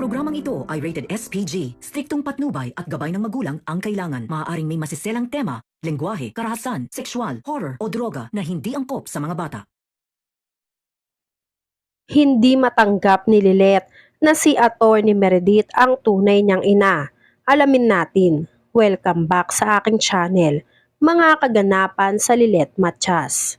programang ito ay rated SPG. Striktong patnubay at gabay ng magulang ang kailangan. Maaaring may masiselang tema, lengguwahe, karahasan, sexual, horror o droga na hindi angkop sa mga bata. Hindi matanggap ni Lilet na si Atty. Meredith ang tunay niyang ina. Alamin natin. Welcome back sa aking channel, mga kaganapan sa Lilet Matias.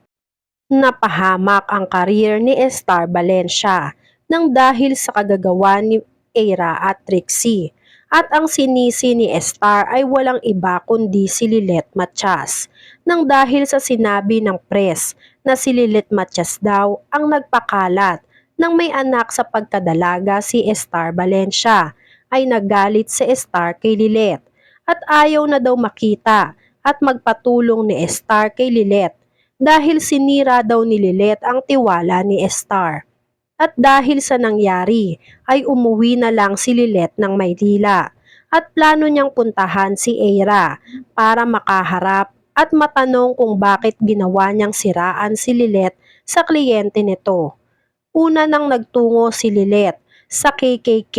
Napahamak ang karir ni Estar Valencia nang dahil sa kagagawa ni Eira at Trixie. At ang sinisi ni Estar ay walang iba kundi si Lilet Matias nang dahil sa sinabi ng press na si Lilet Matias daw ang nagpakalat nang may anak sa pagkadalaga si Estar Valencia ay nagalit si Estar kay Lilet at ayaw na daw makita at magpatulong ni Estar kay Lilet dahil sinira daw ni Lilet ang tiwala ni Estar. At dahil sa nangyari ay umuwi na lang si Lilet ng Maynila at plano niyang puntahan si Eira para makaharap at matanong kung bakit ginawa niyang siraan si Lilet sa kliyente nito. Una nang nagtungo si Lilet sa KKK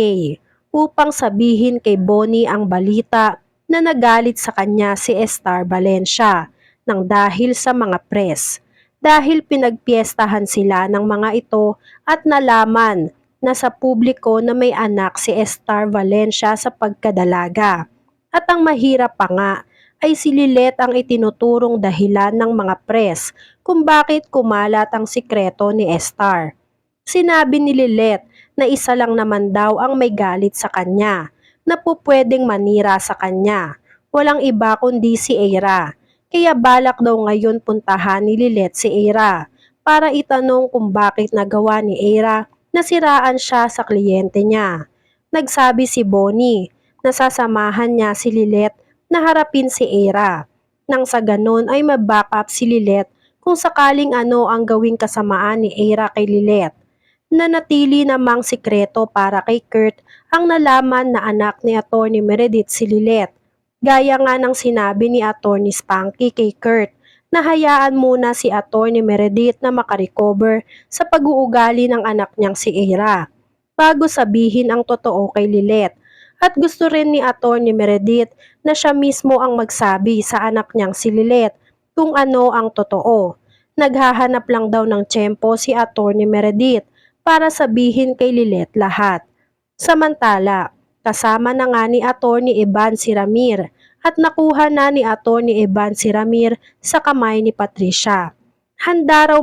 upang sabihin kay Bonnie ang balita na nagalit sa kanya si Estar Valencia nang dahil sa mga press. Dahil pinagpiestahan sila ng mga ito at nalaman na sa publiko na may anak si Estar Valencia sa pagkadalaga. At ang mahirap pa nga ay si Lilet ang itinuturong dahilan ng mga press kung bakit kumalat ang sikreto ni Estar. Sinabi ni Lilet na isa lang naman daw ang may galit sa kanya na pupwedeng manira sa kanya. Walang iba kundi si Eira. Kaya balak daw ngayon puntahan ni Lilet si Eira para itanong kung bakit nagawa ni Eira na siraan siya sa kliyente niya. Nagsabi si Bonnie na sasamahan niya si Lilet na harapin si Eira. Nang sa ganon ay mabackup si Lilet kung sakaling ano ang gawing kasamaan ni Eira kay Lilet. Nanatili namang sikreto para kay Kurt ang nalaman na anak ni Atty. Meredith si Lilet. Gaya nga ng sinabi ni Atty. Spanky kay Kurt na hayaan muna si Atty. Meredith na makarecover sa pag-uugali ng anak niyang si Eira bago sabihin ang totoo kay Lilet. At gusto rin ni Atty. Meredith na siya mismo ang magsabi sa anak niyang si Lilet kung ano ang totoo. Naghahanap lang daw ng tiyempo si Atty. Meredith para sabihin kay Lilet lahat. Samantala, kasama na nga ni Atty. Eban si Ramir at nakuha na ni Atty. Eban si Ramir sa kamay ni Patricia. Handa raw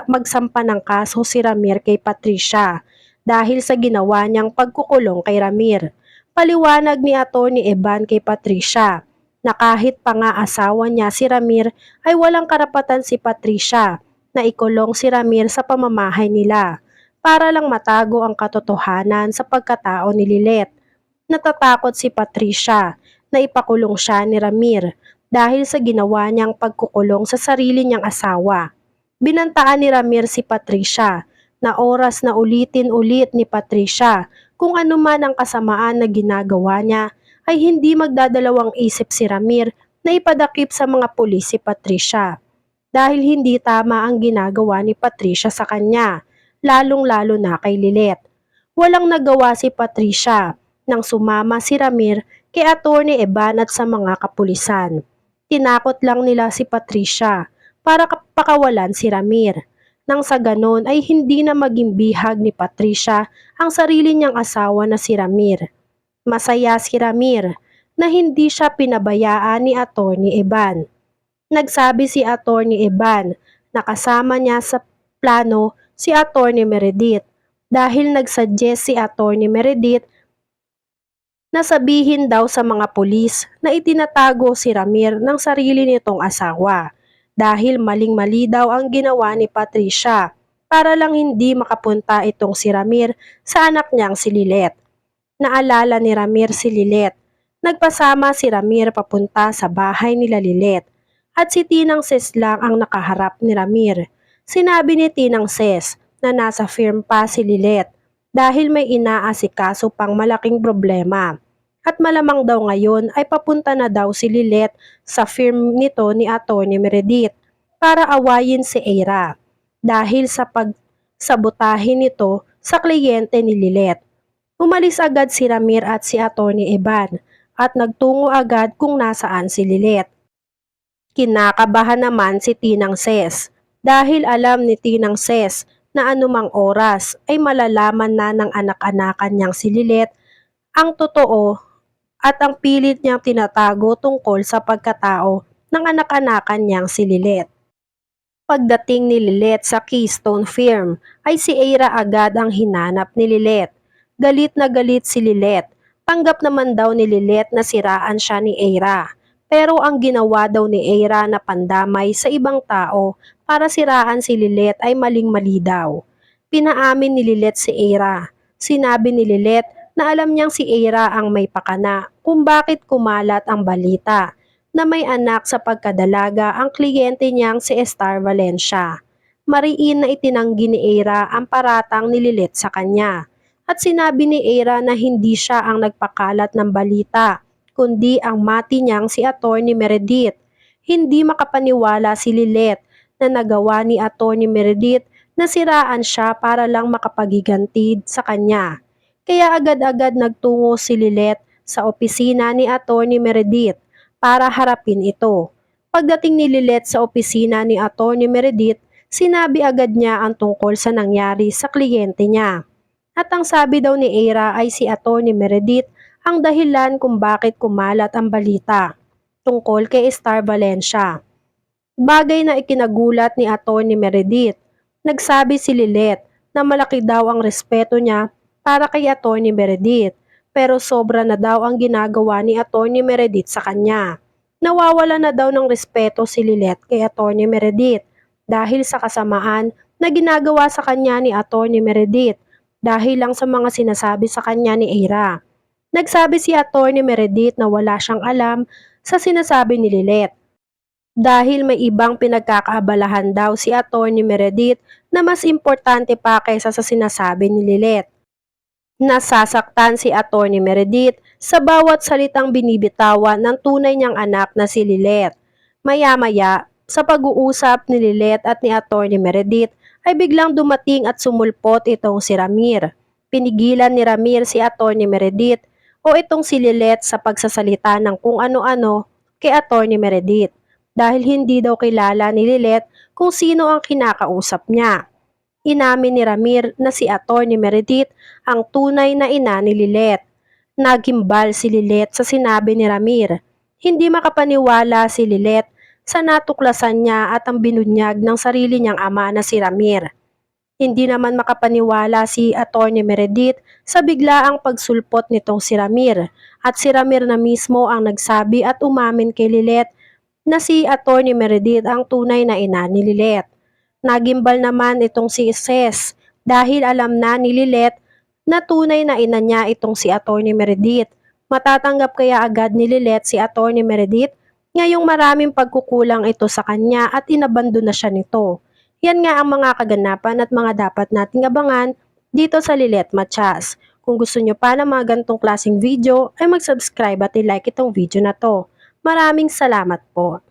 magsampa ng kaso si Ramir kay Patricia dahil sa ginawa niyang pagkukulong kay Ramir. Paliwanag ni Atty. Eban kay Patricia na kahit pa nga asawa niya si Ramir ay walang karapatan si Patricia na ikulong si Ramir sa pamamahay nila para lang matago ang katotohanan sa pagkatao ni Lilet. Natatakot si Patricia na ipakulong siya ni Ramir dahil sa ginawa niyang pagkukulong sa sarili niyang asawa. Binantaan ni Ramir si Patricia na oras na ulitin-ulit ni Patricia kung ano man ang kasamaan na ginagawa niya ay hindi magdadalawang isip si Ramir na ipadakip sa mga pulis si Patricia dahil hindi tama ang ginagawa ni Patricia sa kanya, lalong-lalo na kay Lilet. Walang nagawa si Patricia nang sumama si Ramir kay Atty. Eban at sa mga kapulisan. Tinakot lang nila si Patricia para pakawalan si Ramir. Nang sa ganon ay hindi na maging bihag ni Patricia ang sarili niyang asawa na si Ramir. Masaya si Ramir na hindi siya pinabayaan ni Atty. Eban. Nagsabi si Atty. Eban na kasama niya sa plano si Atty. Meredith dahil nagsuggest si Atty. Meredith na sabihin daw sa mga pulis na itinatago si Ramir ng sarili nitong asawa dahil maling-mali daw ang ginawa ni Patricia para lang hindi makapunta itong si Ramir sa anak niyang si Lilet. Naalala ni Ramir si Lilet. Nagpasama si Ramir papunta sa bahay nila Lilet at si Tinang Ses lang ang nakaharap ni Ramir. Sinabi ni Tinang Ses na nasa firm pa si Lilet dahil may inaasikaso pang malaking problema. At malamang daw ngayon ay papunta na daw si Lilet sa firm nito ni Atty. Meredith para awayin si Eira dahil sa pagsabotahin nito sa kliyente ni Lilet. Umalis agad si Ramir at si Atty. Eban at nagtungo agad kung nasaan si Lilet. Kinakabahan naman si Tinang Ses dahil alam ni Tinang Ses na anumang oras ay malalaman na ng anak-anakan niyang si Lilet ang totoo at ang pilit niyang tinatago tungkol sa pagkatao ng anak-anakan niyang si Lilet. Pagdating ni Lilet sa Keystone Firm ay si Eira agad ang hinanap ni Lilet. Galit na galit si Lilet. Tanggap naman daw ni Lilet na siraan siya ni Eira. Pero ang ginawa daw ni Eira na pandamay sa ibang tao para siraan si Lilet ay maling-mali daw. Pinaamin ni Lilet si Eira. Sinabi ni Lilet na alam niyang si Eira ang may pakana kung bakit kumalat ang balita na may anak sa pagkadalaga ang kliyente niyang si Star Valencia. Mariin na itinanggi ni Eira ang paratang ni Lilet sa kanya at sinabi ni Eira na hindi siya ang nagpakalat ng balita kundi ang mati niyang si Atty. Meredith. Hindi makapaniwala si Lilet na nagawa ni Atty. Meredith na siraan siya para lang makapagiganti sa kanya. Kaya agad-agad nagtungo si Lilet sa opisina ni Atty. Meredith para harapin ito. Pagdating ni Lilet sa opisina ni Atty. Meredith, sinabi agad niya ang tungkol sa nangyari sa kliyente niya. At ang sabi daw ni Eira ay si Atty. Meredith ang dahilan kung bakit kumalat ang balita tungkol kay Star Valencia. Bagay na ikinagulat ni Atty. Meredith. Nagsabi si Lilet na malaki daw ang respeto niya para kay Atty. Meredith pero sobra na daw ang ginagawa ni Atty. Meredith sa kanya. Nawawala na daw ng respeto si Lilet kay Atty. Meredith dahil sa kasamaan na ginagawa sa kanya ni Atty. Meredith dahil lang sa mga sinasabi sa kanya ni Eira. Nagsabi si Atty. Meredith na wala siyang alam sa sinasabi ni Lilet dahil may ibang pinagkakaabalahan daw si Atty. Meredith na mas importante pa kaysa sa sinasabi ni Lilet. Nasasaktan si Atty. Meredith sa bawat salitang binibitawan ng tunay niyang anak na si Lilet. Maya-maya, sa pag-uusap ni Lilet at ni Atty. Meredith ay biglang dumating at sumulpot itong si Ramir. Pinigilan ni Ramir si Atty. Meredith o itong si Lilet sa pagsasalita ng kung ano-ano kay Atty. Meredith dahil hindi daw kilala ni Lilet kung sino ang kinakausap niya. Inamin ni Ramir na si Atty. Meredith ang tunay na ina ni Lilet. Naghimbal si Lilet sa sinabi ni Ramir. Hindi makapaniwala si Lilet sa natuklasan niya at ang binunyag ng sarili niyang ama na si Ramir. Hindi naman makapaniwala si Atty. Meredith sa biglaang pagsulpot nitong si Ramir at si Ramir na mismo ang nagsabi at umamin kay Lilet na si Atty. Meredith ang tunay na ina ni Lilet. Nagimbal naman itong si Ses dahil alam na ni Lilet na tunay na ina niya itong si Atty. Meredith. Matatanggap kaya agad ni Lilet si Atty. Meredith ngayong maraming pagkukulang ito sa kanya at inabando na siya nito. Yan nga ang mga kaganapan at mga dapat nating abangan dito sa Lilet Matias. Kung gusto nyo pa ng mga ganitong klaseng video ay mag-subscribe at i-like itong video na to. Maraming salamat po.